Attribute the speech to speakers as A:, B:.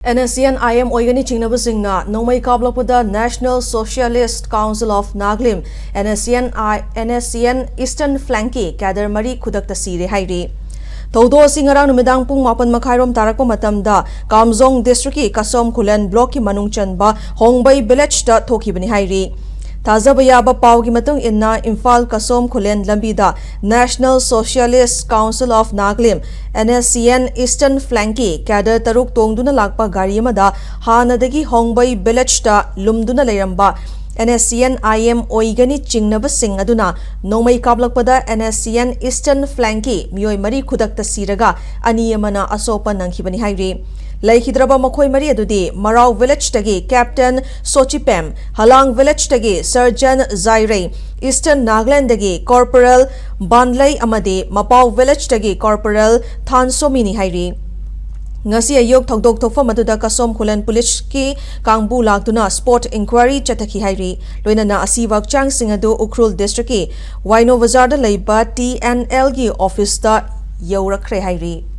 A: Nscn-Im oigani chingnabasingna Nomai Kablapuda National Socialist Council of Nagalim Nscn Eastern Flanki Cadre Mari Kudakta Sire Hairi. Todo Singara Numidang Pung Mapan Makairom Tarakpo Matamda Kamjong District Kasom Kulen Block Manung Chanba Hongbai Village da Toki Bani Hairi. Tazabaya Pau Gimatung Inna Imphal Kasom Kulen Lambida National Socialist Council of Nagalim Nscn Eastern Flanki Cadre Taruk Tongduna Lakpa Garimada Hanadagi Hongbai Village da Lumduna Leramba Nscn-Im oigani chingnaba sing aduna Nomai Kablakpada Nscn Eastern Flanki Mioi Mari Kudakta Siraga Ani Amana Asopa Nangkibani Hairi. Laikhidraba Makoi Mari Adudi Marau Village Tagi Captain Sochipem, Halang Village Tagi Surgeon Zaire, Eastern Nagaland Tagi Corporal Banlay Amadi, Mapau Village Tagi Corporal Thansomini Hairi. Ngasi ayok thogdok thokfa maduda Kasom Kulen Police ki kangbu laktuna sport inquiry chataki hairi loina na asiwak chang singadu Ukrul District ki Waino Bazar da leiba TNL gi office da yaurakre hairi.